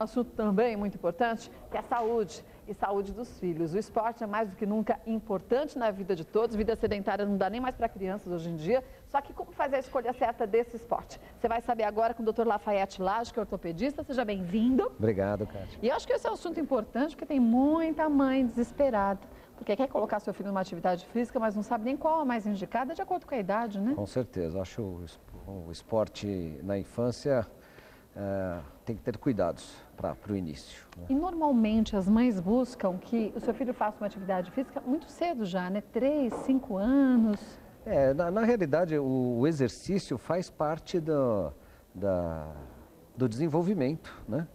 Assunto também muito importante, que é a saúde e saúde dos filhos. O esporte é mais do que nunca importante na vida de todos. Vida sedentária não dá nem mais para crianças hoje em dia. Só que como fazer a escolha certa desse esporte? Você vai saber agora com o Dr. Lafayette Lage, que é ortopedista. Seja bem-vindo. Obrigado, Kátia. E eu acho que esse é um assunto importante, porque tem muita mãe desesperada. Porque quer colocar seu filho numa atividade física, mas não sabe nem qual a mais indicada, de acordo com a idade, né? Com certeza. Acho o esporte na infância tem que ter cuidados para o início. Né? E normalmente as mães buscam que o seu filho faça uma atividade física muito cedo já, né? 3, 5 anos. Na realidade, o exercício faz parte do desenvolvimento, né?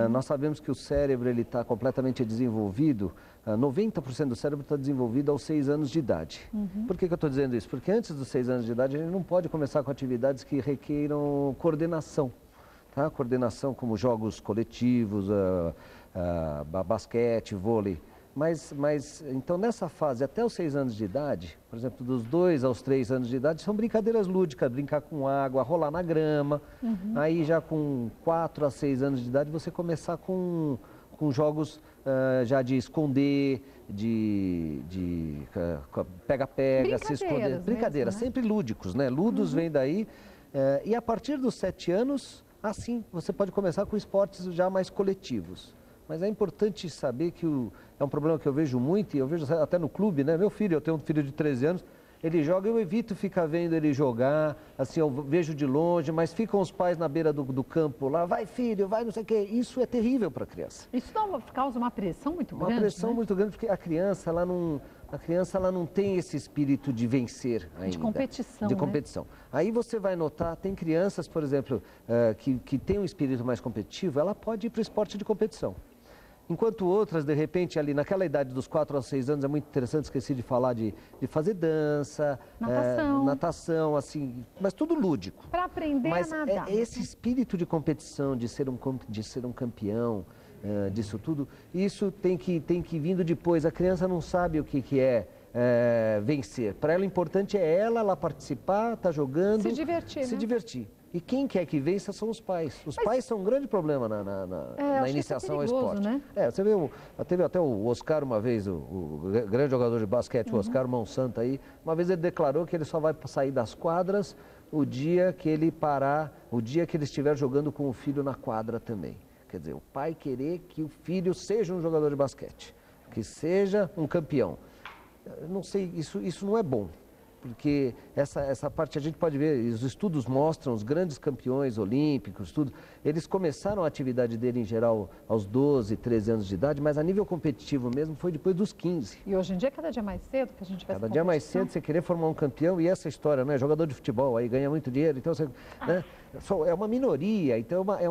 Nós sabemos que o cérebro está completamente desenvolvido, 90% do cérebro está desenvolvido aos 6 anos de idade. Por que eu estou dizendo isso? Porque antes dos 6 anos de idade a gente não pode começar com atividades que requeiram coordenação. Tá? Coordenação como jogos coletivos, basquete, vôlei. Mas então nessa fase, até os 6 anos de idade, por exemplo, dos 2 aos 3 anos de idade, são brincadeiras lúdicas, brincar com água, rolar na grama. Aí já com 4 a 6 anos de idade, você começar com jogos já de esconder, de pega-pega, se esconder. Brincadeiras, mesmo, né? sempre lúdicos, né? Ludos vem daí. E a partir dos 7 anos, assim, você pode começar com esportes já mais coletivos. Mas é importante saber que é um problema que eu vejo muito, e eu vejo até no clube, né? Meu filho, eu tenho um filho de 13 anos, ele joga, eu evito ficar vendo ele jogar, assim, eu vejo de longe, mas ficam os pais na beira do campo lá, vai filho, vai não sei o quê. Isso é terrível para a criança. Isso causa uma pressão muito grande, Uma pressão né? muito grande, porque a criança, ela não tem esse espírito de vencer ainda. De competição, De né? competição. Aí você vai notar, tem crianças, por exemplo, que tem um espírito mais competitivo, ela pode ir para o esporte de competição. Enquanto outras, de repente, ali naquela idade dos 4 a 6 anos, é muito interessante, esqueci de falar de fazer dança, natação, assim, mas tudo lúdico. Para aprender a nadar. Esse espírito de competição, de ser um campeão, disso tudo, isso tem que vindo depois. A criança não sabe o que é vencer. Para ela, o importante é ela participar, estar jogando. Se divertir, Se né? divertir. E quem quer que vença são os pais. Os pais são um grande problema na iniciação ao esporte. Né? Você vê, teve até o Oscar uma vez, o grande jogador de basquete, o Oscar Monsanto aí, uma vez ele declarou que ele só vai sair das quadras o dia que ele parar, o dia que ele estiver jogando com o filho na quadra também. Quer dizer, o pai querer que o filho seja um jogador de basquete, que seja um campeão. Eu não sei, isso não é bom. Porque essa parte a gente pode ver, os estudos mostram, os grandes campeões olímpicos, tudo, eles começaram a atividade dele em geral aos 12, 13 anos de idade, mas a nível competitivo mesmo foi depois dos 15. E hoje em dia, cada dia mais cedo que a gente vai Cada dia mais cedo você querer formar um campeão, e essa história, né? Jogador de futebol, aí ganha muito dinheiro, então você, né? É uma minoria, então é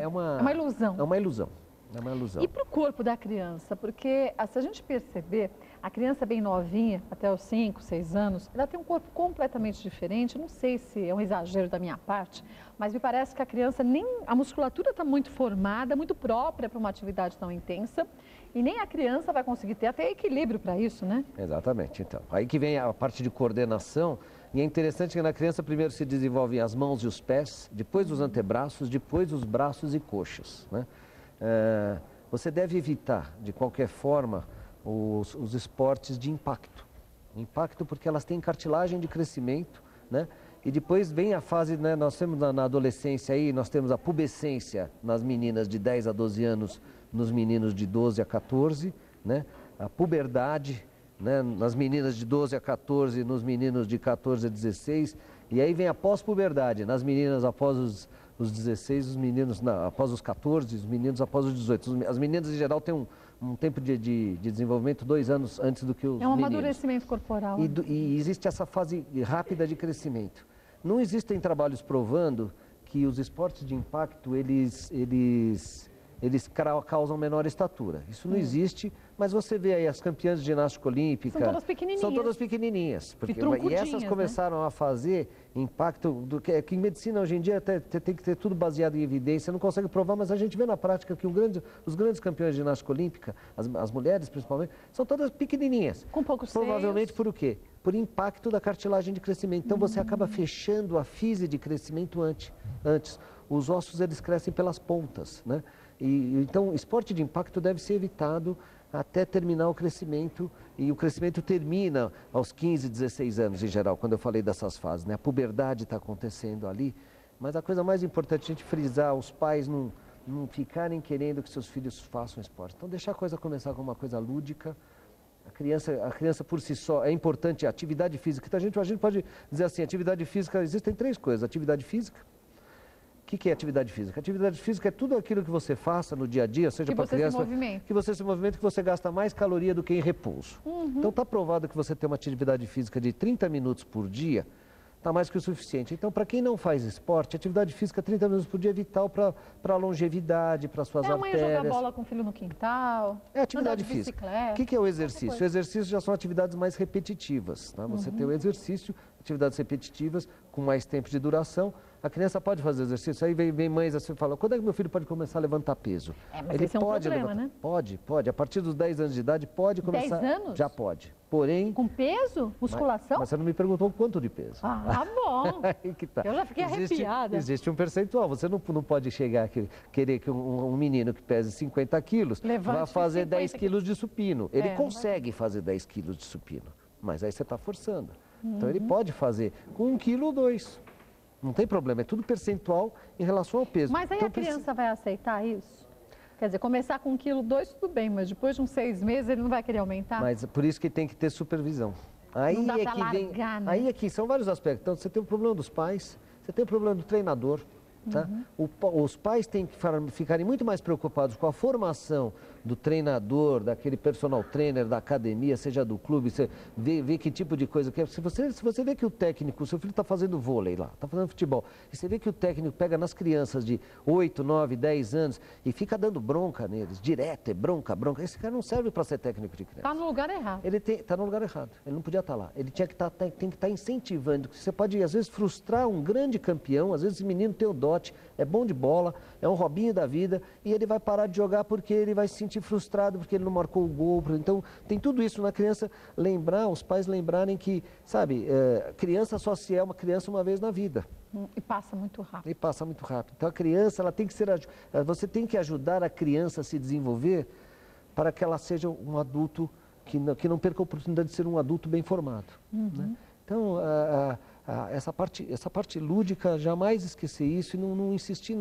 uma ilusão. É uma ilusão. É uma ilusão. E para o corpo da criança? Porque se a gente perceber, a criança bem novinha, até os 5, 6 anos, ela tem um corpo completamente diferente. Não sei se é um exagero da minha parte, mas me parece que a criança, a musculatura está muito formada, muito própria para uma atividade tão intensa, e nem a criança vai conseguir ter até equilíbrio para isso, né? Exatamente, então. Aí que vem a parte de coordenação, e é interessante que na criança primeiro se desenvolvem as mãos e os pés, depois os antebraços, depois os braços e coxas, né? Você deve evitar, de qualquer forma, os esportes de impacto. Impacto porque elas têm cartilagem de crescimento, né? E depois vem a fase, né? Nós temos na adolescência aí, nós temos a pubescência nas meninas de 10 a 12 anos, nos meninos de 12 a 14, né? A puberdade, né? Nas meninas de 12 a 14, nos meninos de 14 a 16. E aí vem a pós-puberdade, nas meninas após os 16, os meninos após os 14, os meninos após os 18. As meninas, em geral, têm um tempo de desenvolvimento 2 anos antes do que os meninos. É um amadurecimento corporal. E existe essa fase rápida de crescimento. Não existem trabalhos provando que os esportes de impacto, eles causam menor estatura. Isso não existe, mas você vê aí as campeãs de ginástica olímpica... São todas pequenininhas. São todas pequenininhas. E essas começaram a fazer impacto... que em medicina, hoje em dia, tem que ter tudo baseado em evidência. Não consegue provar, mas a gente vê na prática que os grandes campeões de ginástica olímpica, as mulheres principalmente, são todas pequenininhas. Com poucos Provavelmente seios. por o quê? Por impacto da cartilagem de crescimento. Então você acaba fechando a fise de crescimento antes. Os ossos, eles crescem pelas pontas, né? Então, esporte de impacto deve ser evitado até terminar o crescimento, e o crescimento termina aos 15, 16 anos em geral, quando eu falei dessas fases, né? A puberdade está acontecendo ali, mas a coisa mais importante é a gente frisar, os pais não ficarem querendo que seus filhos façam esporte. Então, deixar a coisa começar com uma coisa lúdica. A criança por si só, é importante a atividade física. Então, a gente pode dizer assim, atividade física, existem 3 coisas. Atividade física. O que é atividade física? Atividade física é tudo aquilo que você faça no dia a dia, seja para criança, que você se movimenta, que você gasta mais caloria do que em repouso. Então, está provado que você ter uma atividade física de 30 minutos por dia, está mais que o suficiente. Então, para quem não faz esporte, atividade física 30 minutos por dia é vital para a longevidade, para suas artérias. A mãe joga bola com o filho no quintal. É atividade física. O que é o exercício? O exercício já são atividades mais repetitivas. Tá? Você tem o exercício, atividades repetitivas, com mais tempo de duração. A criança pode fazer exercício. Aí vem mães assim e falam, quando é que meu filho pode começar a levantar peso? Mas ele esse é um problema, né? Pode. A partir dos 10 anos de idade pode começar. 10 anos? Já pode. Porém... Com peso? Musculação? Mas você não me perguntou quanto de peso. Ah, bom. Aí que tá. Eu já fiquei arrepiada. Existe um percentual. Você não pode chegar querer que um menino que pese 50 quilos vá fazer 10 quilos de supino. Ele consegue fazer 10 quilos de supino, mas aí você está forçando. Então ele pode fazer com 1 quilo ou 2. Não tem problema, é tudo percentual em relação ao peso. Mas aí então, a criança vai aceitar isso? Quer dizer, começar com 1,2 quilo, tudo bem, mas depois de uns 6 meses ele não vai querer aumentar? Mas por isso que tem que ter supervisão. Aí não dá é pra que largar, né? Aí é que são vários aspectos. Então você tem o problema dos pais, você tem o problema do treinador. Tá? Os pais têm que ficarem muito mais preocupados com a formação do treinador, daquele personal trainer da academia, seja do clube, você vê que tipo de coisa que é. Se você vê que o técnico, seu filho está fazendo vôlei lá, está fazendo futebol, e você vê que o técnico pega nas crianças de 8, 9, 10 anos e fica dando bronca neles, direto, é bronca. Esse cara não serve para ser técnico de criança. Está no lugar errado. Ele está no lugar errado, ele não podia estar lá. Ele tem que estar incentivando. Você pode, às vezes, frustrar um grande campeão, às vezes esse menino tem o dote, é bom de bola, é um Robinho da vida, e ele vai parar de jogar porque ele vai se sentir frustrado, porque ele não marcou o gol. Então, tem tudo isso na criança, os pais lembrarem que, sabe, criança só se é uma criança uma vez na vida. E passa muito rápido. Então, a criança, ela tem que ser, você tem que ajudar a criança a se desenvolver para que ela seja um adulto que não perca a oportunidade de ser um adulto bem formado. Né? Então, essa parte lúdica, jamais esquecer isso e não insistir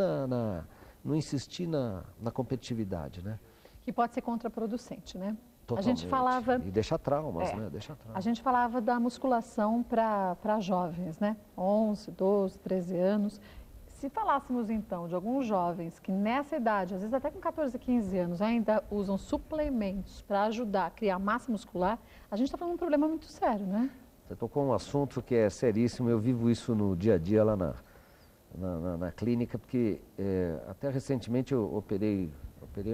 na competitividade, né? Que pode ser contraproducente, né? Totalmente. A gente falava... E deixar traumas, né? A gente falava da musculação para jovens, né? 11, 12, 13 anos. Se falássemos, então, de alguns jovens que nessa idade, às vezes até com 14, 15 anos, ainda usam suplementos para ajudar a criar massa muscular, a gente está falando de um problema muito sério, né? Você tocou um assunto que é seríssimo, eu vivo isso no dia a dia lá na clínica, porque até recentemente eu operei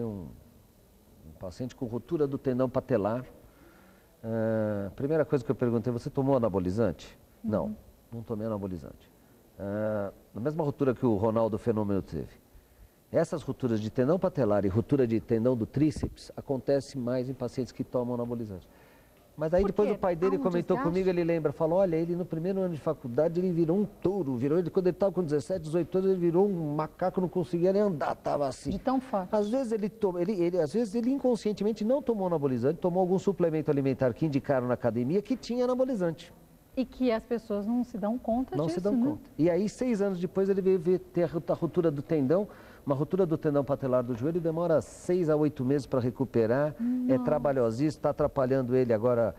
um paciente com ruptura do tendão patelar. Primeira coisa que eu perguntei, você tomou anabolizante? Não tomei anabolizante. Na mesma ruptura que o Ronaldo Fenômeno teve. Essas rupturas de tendão patelar e ruptura de tendão do tríceps acontecem mais em pacientes que tomam anabolizante. Mas aí depois o pai dele comentou comigo, ele lembra, falou, olha, ele no primeiro ano de faculdade ele virou um touro, quando ele estava com 17, 18 anos, ele virou um macaco, não conseguia nem andar, estava assim. De tão forte. Às vezes às vezes ele inconscientemente não tomou anabolizante, tomou algum suplemento alimentar que indicaram na academia que tinha anabolizante. E que as pessoas não se dão conta disso, Não se dão conta. E aí, 6 anos depois, ele veio ter a ruptura do tendão. Uma ruptura do tendão patelar do joelho demora 6 a 8 meses para recuperar. É trabalhosíssimo, está atrapalhando ele agora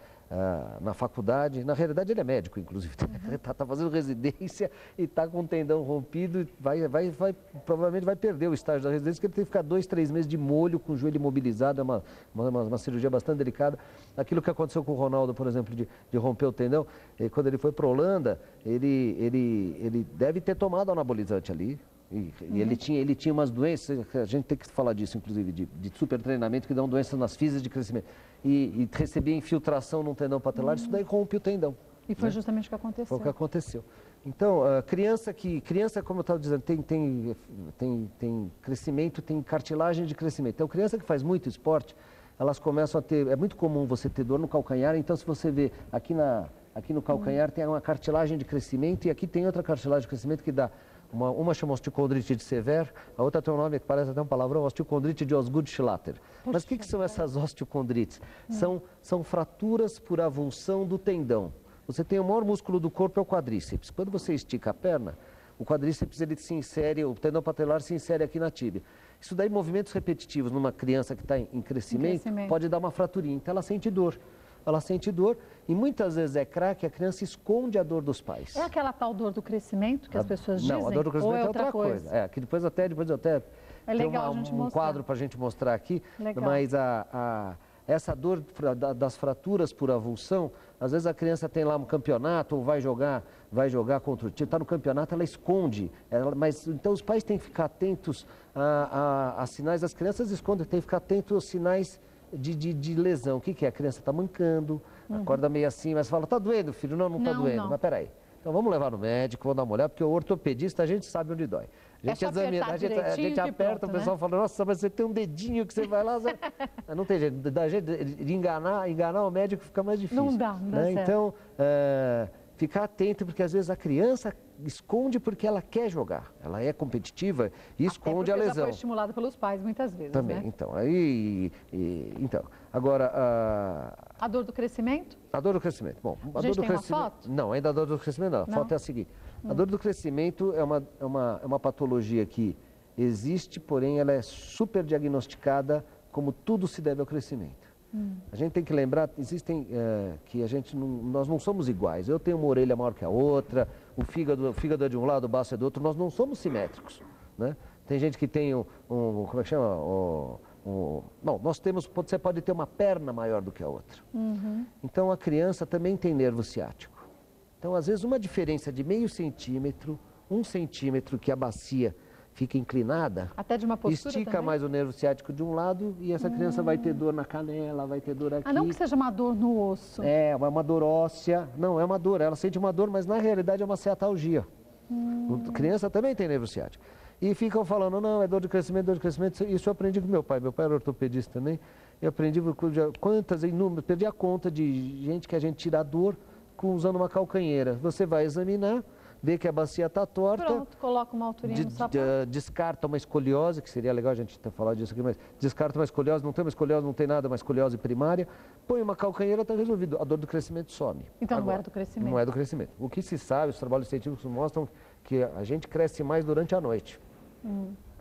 na faculdade. Na realidade, ele é médico, inclusive. Está fazendo residência e está com o tendão rompido. E provavelmente vai perder o estágio da residência, porque ele tem que ficar 2, 3 meses de molho, com o joelho imobilizado. É uma cirurgia bastante delicada. Aquilo que aconteceu com o Ronaldo, por exemplo, de romper o tendão, quando ele foi para a Holanda, ele deve ter tomado anabolizante ali. E ele tinha umas doenças, a gente tem que falar disso, inclusive, de super treinamento, que dão doenças nas físias de crescimento. E recebia infiltração no tendão patelar, isso daí rompe o tendão. E foi justamente o que aconteceu. Foi o que aconteceu. Então, criança, como eu estava dizendo, tem crescimento, tem cartilagem de crescimento. Então, criança que faz muito esporte, elas começam a ter, é muito comum você ter dor no calcanhar, então se você vê aqui no calcanhar tem uma cartilagem de crescimento e aqui tem outra cartilagem de crescimento que dá Uma chama osteocondrite de Sever, a outra tem um nome que parece até um palavrão, osteocondrite de Osgood-Schlatter. Mas o que são essas osteocondrites? São fraturas por avulsão do tendão. Você tem o maior músculo do corpo, é o quadríceps. Quando você estica a perna, o quadríceps ele se insere, o tendão patelar se insere aqui na tíbia. Isso daí, movimentos repetitivos numa criança que está em crescimento, pode dar uma fraturinha. Então ela sente dor. Ela sente dor e muitas vezes é craque, a criança esconde a dor dos pais. É aquela tal dor do crescimento que as pessoas dizem? Não, a dor do crescimento é outra coisa. É, que depois eu até é legal a gente um quadro para a gente mostrar aqui. Legal. Mas essa dor das fraturas por avulsão, às vezes a criança tem lá um campeonato ou vai jogar contra o time, está no campeonato, ela esconde. Mas então os pais têm que ficar atentos a sinais, as crianças escondem, tem que ficar atentos aos sinais de lesão. O que é? A criança está mancando, acorda meio assim, mas fala, está doendo, filho? Não está doendo. Não. Mas peraí. Então vamos levar no médico, vamos dar uma olhada, porque o ortopedista a gente sabe onde dói. A gente examina, a gente aperta, pronto, o pessoal fala, nossa, mas você tem um dedinho que você vai lá. Não tem jeito, da jeito de enganar o médico fica mais difícil. Não dá né? certo. Então, ficar atento, porque às vezes a criança esconde porque ela quer jogar. Ela é competitiva e esconde a lesão. Já foi estimulada pelos pais muitas vezes, também, né? então. Então, agora... A dor do crescimento? A dor do crescimento. Bom, a gente tem uma foto? Não, ainda a dor do crescimento não. A foto é a seguinte. A dor do crescimento é uma patologia que existe, porém ela é super diagnosticada como tudo se deve ao crescimento. A gente tem que lembrar, que nós não somos iguais. Eu tenho uma orelha maior que a outra, o fígado é de um lado, o baço é do outro, nós não somos simétricos, né? Tem gente que tem como é que chama? Não, você pode ter uma perna maior do que a outra. Então a criança também tem nervo ciático. Então às vezes uma diferença de meio centímetro, 1 centímetro que a bacia fica inclinada, até de uma postura estica também? mais o nervo ciático de um lado e essa criança vai ter dor na canela, vai ter dor aqui. Não que seja uma dor no osso. É uma dor óssea. Não, é uma dor. Ela sente uma dor, mas na realidade é uma ciatalgia. A criança também tem nervo ciático. E ficam falando, não, é dor de crescimento, dor de crescimento. Isso eu aprendi com meu pai. Meu pai era ortopedista também. Eu aprendi inúmeras, perdi a conta de gente que a gente tira a dor usando uma calcanheira. Você vai examinar, vê que a bacia está torta. Pronto, coloca uma alturinha no sapato. Descarta uma escoliose, que seria legal a gente ter falado disso aqui, mas descarta uma escoliose, não tem uma escoliose, não tem nada, uma escoliose primária, põe uma calcanheira, está resolvido. A dor do crescimento some. Então agora, não é do crescimento. Não é do crescimento. O que se sabe, os trabalhos científicos mostram que a gente cresce mais durante a noite.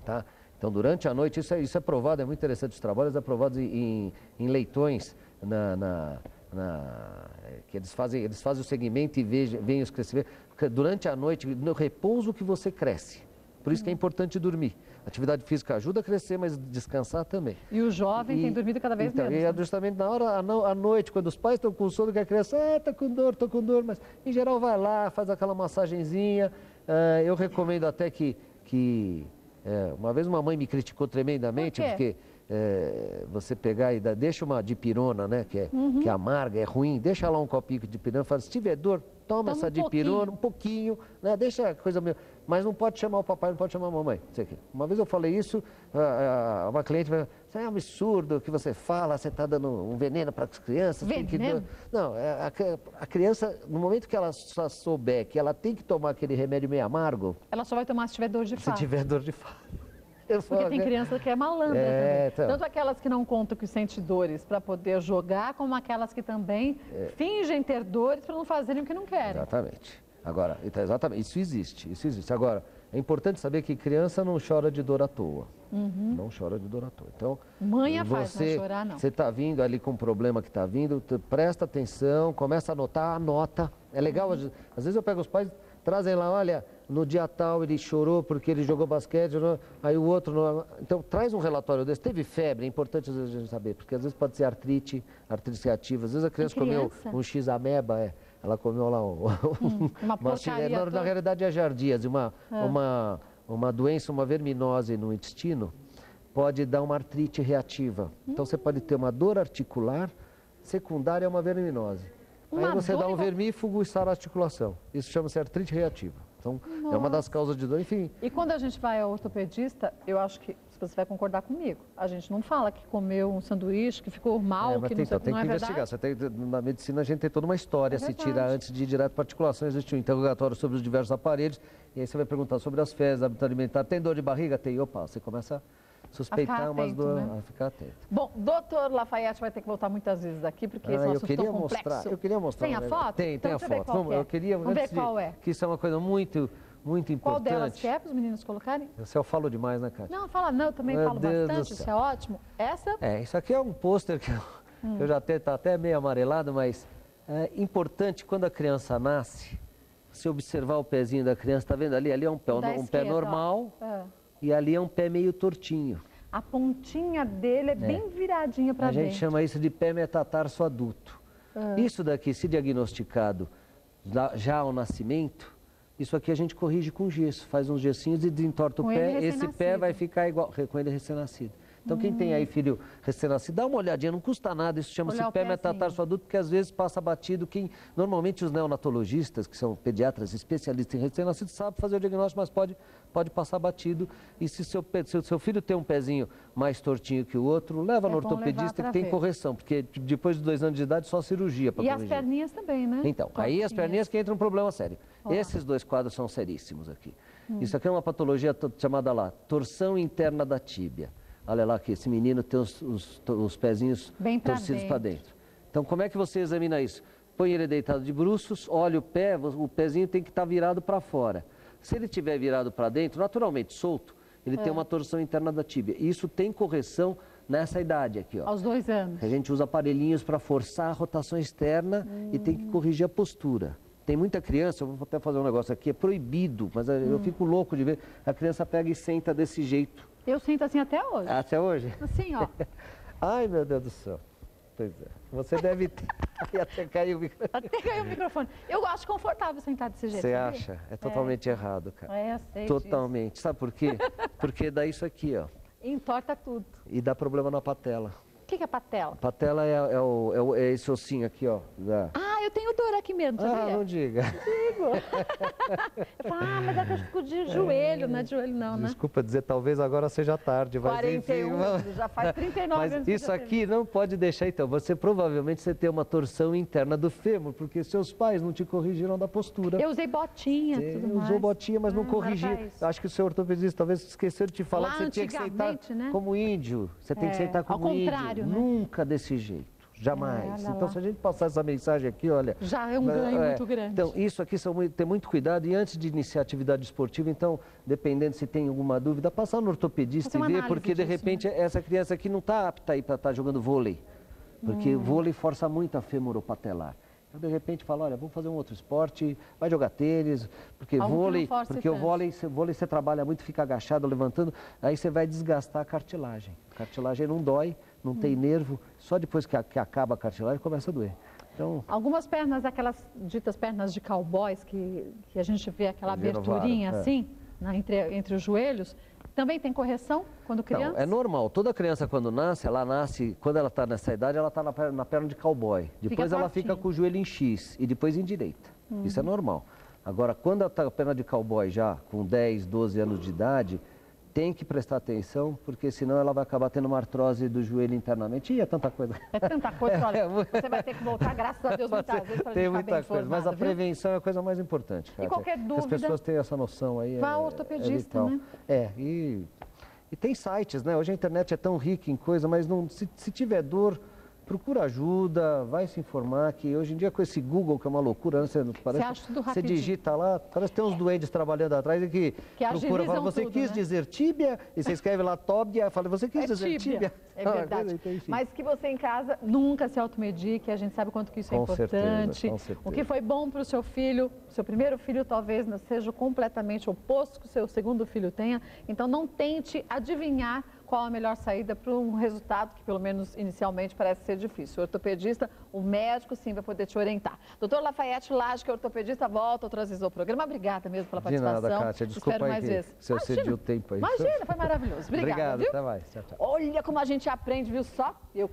Tá? Então, durante a noite, isso é provado, é muito interessante, os trabalhos aprovados em leitões, que eles fazem o segmento e veem os crescimentos. Durante a noite, no repouso que você cresce. Por isso que é importante dormir. Atividade física ajuda a crescer, mas descansar também. E o jovem tem dormido cada vez menos. E é justamente na hora, à noite, quando os pais estão com sono, que a criança, estou com dor, mas em geral vai lá, faz aquela massagenzinha. Eu recomendo até que uma vez uma mãe me criticou tremendamente, porque você pegar e deixa uma dipirona, né, que é amarga, é ruim, deixa lá um copinho de dipirona, fala, se tiver dor, toma essa dipirona, um pouquinho, né, deixa a coisa meio... Mas não pode chamar o papai, não pode chamar a mamãe. Uma vez eu falei isso, uma cliente falou, isso é um absurdo que você fala, você está dando um veneno para as crianças. Veneno? Não, a criança, no momento que ela só souber que ela tem que tomar aquele remédio meio amargo... Ela só vai tomar se tiver dor de fato. Se tiver dor de fato. Porque tem criança que é malandra também. Então... Tanto aquelas que não contam que sentem dores para poder jogar, como aquelas que também fingem ter dores para não fazerem o que não querem. Exatamente. Agora, exatamente, isso existe. Agora, é importante saber que criança não chora de dor à toa. Não chora de dor à toa. Então, mãe faz não chorar, não. Você está vindo ali com um problema que está vindo, presta atenção, começa a anotar, anota. É legal, às vezes eu pego os pais, trazem lá, olha, no dia tal ele chorou porque ele jogou basquete, aí o outro... Não... Então, traz um relatório desse. Teve febre, é importante às vezes a gente saber, porque às vezes pode ser artrite reativa. Às vezes a criança comeu um X-ameba, ela comeu lá uma porcaria na realidade é jardíase, uma doença, uma verminose no intestino, pode dar uma artrite reativa. Então você pode ter uma dor articular secundária a uma verminose. Aí você dá um vermífugo e sara a articulação. Isso chama-se artrite reativa. Então, é uma das causas de dor, enfim. E quando a gente vai ao ortopedista, eu acho que os você vai concordar comigo. A gente não fala que comeu um sanduíche, que ficou mal, mas que tem, não sei, tem não que é investigar. verdade? Na medicina a gente tem toda uma história, É se verdade. tira antes de ir direto para a articulação, existe um interrogatório sobre os diversos aparelhos, e aí você vai perguntar sobre as fezes, hábito alimentar, tem dor de barriga? Tem, opa, você começa a suspeitar umas atento, dores, né? a ficar atento. Bom, doutor Lafayette vai ter que voltar muitas vezes aqui, porque esse é um assunto tão complexo. Eu queria mostrar. Tem a foto? Tem Então, a deixa eu ver foto. qual Vamos, que é. eu queria, Vamos ver antes de- qual é. Que isso é uma coisa muito importante. Qual delas que é para os meninos colocarem? Eu falo demais, né, Cátia? Não, fala não, eu também Meu falo Deus do bastante, céu. isso é ótimo. Essa, Isso aqui é um pôster que eu já está até meio amarelado, mas é importante quando a criança nasce, você observar o pezinho da criança, tá vendo ali? Ali é um pé, o da um pé esquerda, ó. normal É. e ali é um pé meio tortinho. A pontinha dele é bem viradinha para A dentro. gente chama isso de pé metatarso adulto. Isso daqui, se diagnosticado já ao nascimento, isso aqui a gente corrige com gesso, faz uns gessinhos e desentorta o Com ele pé, esse pé recém-nascido. vai ficar igual com ele recém-nascido. Então quem tem aí filho recém-nascido, dá uma olhadinha, não custa nada, isso chama-se Olhar o pé pezinho. metatarso adulto, porque às vezes passa batido. Normalmente os neonatologistas, que são pediatras especialistas em recém-nascidos, sabem fazer o diagnóstico, mas pode passar batido. E se o seu filho tem um pezinho mais tortinho que o outro, leva no É bom levar ortopedista pra que tem ver. correção, porque depois de 2 anos de idade só cirurgia para E as corrigir. perninhas também, né? Então, aí as Tortinhas. perninhas que entra um problema sério. Ó. Esses 2 quadros são seríssimos aqui. Isso aqui é uma patologia chamada lá, torção interna da tíbia. Olha lá que esse menino tem os pezinhos Bem pra torcidos para dentro. Então, como é que você examina isso? Põe ele deitado de bruços, olha o pezinho tem que estar virado para fora. Se ele estiver virado para dentro, naturalmente solto, ele tem uma torção interna da tíbia. Isso tem correção nessa idade aqui, ó. Aos 2 anos. A gente usa aparelhinhos para forçar a rotação externa e tem que corrigir a postura. Tem muita criança, eu vou até fazer um negócio aqui, é proibido, mas eu fico louco de ver. A criança pega e senta desse jeito. Eu sinto assim até hoje. Até hoje? Assim, ó. Ai, meu Deus do céu. Pois é. Você deve ter. Ai, até caiu o microfone. Até caiu o microfone. Eu acho confortável sentar desse jeito. Você sabia? acha? É totalmente errado, cara. É, sei Totalmente. Sabe por quê? Porque dá isso aqui, ó. disso. Entorta tudo. E dá problema na patela. O que é patela? A patela é esse ossinho aqui, ó. Ah, eu tenho dor aqui mesmo, sabia? Não diga. Eu falo, mas é que eu fico de joelho, não é de joelho não, né? Desculpa dizer, talvez agora seja tarde, mas 41, enfim, vamos... já faz 39 anos Mas que isso já aqui não pode deixar, então, você tem uma torção interna do fêmur, porque seus pais não te corrigiram da postura. Eu usei botinha, Você tudo mais. usou botinha, mas não era corrigiu. pra isso. Acho que o seu ortopedista talvez esqueceu de te falar Lá que você tinha que sentar antigamente, né? como índio. Você tem que sentar ao como índio. contrário, né? Nunca desse jeito. Jamais. olha Então, lá. se a gente passar essa mensagem aqui, olha... Já é um ganho muito grande. Então, isso aqui tem muito cuidado. E antes de iniciar a atividade esportiva, então, dependendo se tem alguma dúvida, passar no ortopedista Fazer uma e ver, análise porque de disso, repente essa criança aqui não está apta aí para estar jogando vôlei. Porque vôlei força muito a fêmuro-patelar. Então, de repente, fala, olha, vamos fazer um outro esporte, vai jogar tênis, porque Algo que não vôlei, force porque o tanto. vôlei você trabalha muito, fica agachado, levantando, aí você vai desgastar a cartilagem. A cartilagem não dói, não tem nervo, só depois que acaba a cartilagem começa a doer. Então, Algumas pernas, aquelas ditas pernas de cowboys, que a gente vê aquela Vira aberturinha vara, assim, entre os joelhos, também tem correção quando criança? não, é normal. Toda criança quando nasce, quando ela está nessa idade, ela está na perna de cowboy. Depois ela fica tortinho. com o joelho em X e depois em direita. Isso é normal. Agora, quando ela está na perna de cowboy já, com 10, 12 anos de idade, tem que prestar atenção, porque senão ela vai acabar tendo uma artrose do joelho internamente. E é tanta coisa. É tanta coisa, olha, você vai ter que voltar, graças a Deus, muitas vezes para a Tem gente ficar muita bem coisa, mas a informado, viu? prevenção é a coisa mais importante. Kátia. qualquer Que dúvida, as pessoas têm essa noção aí. vá ao ortopedista, vital. né? E tem sites, né? Hoje a internet é tão rica em coisa, mas se tiver dor, procura ajuda, vai se informar, que hoje em dia com esse Google, que é uma loucura, né? Parece, acha tudo você rapidinho. digita lá, parece que tem uns duendes trabalhando atrás e que procura, agilizam fala, você tudo, quis né? dizer tíbia? E você escreve lá tóbia, fala, você quis dizer tíbia? É verdade. Então, enfim. Mas que você em casa nunca se automedique, a gente sabe o quanto que isso é Com importante. certeza, com certeza. O que foi bom para o seu filho, seu primeiro filho talvez não seja completamente oposto que o seu segundo filho tenha. Então não tente adivinhar qual a melhor saída para um resultado que, pelo menos inicialmente, parece ser difícil. O ortopedista, o médico, sim, vai poder te orientar. Doutor Lafayette Lage, que é ortopedista, volta outras vezes ao programa. Obrigada mesmo pela De participação. nada, Kátia. Desculpa Espero aí mais que vezes. se eu cedi o tempo aí. Imagina, foi maravilhoso. Obrigada, Obrigado, viu? até mais. Tchau, tchau. Olha como a gente aprende, viu só? Eu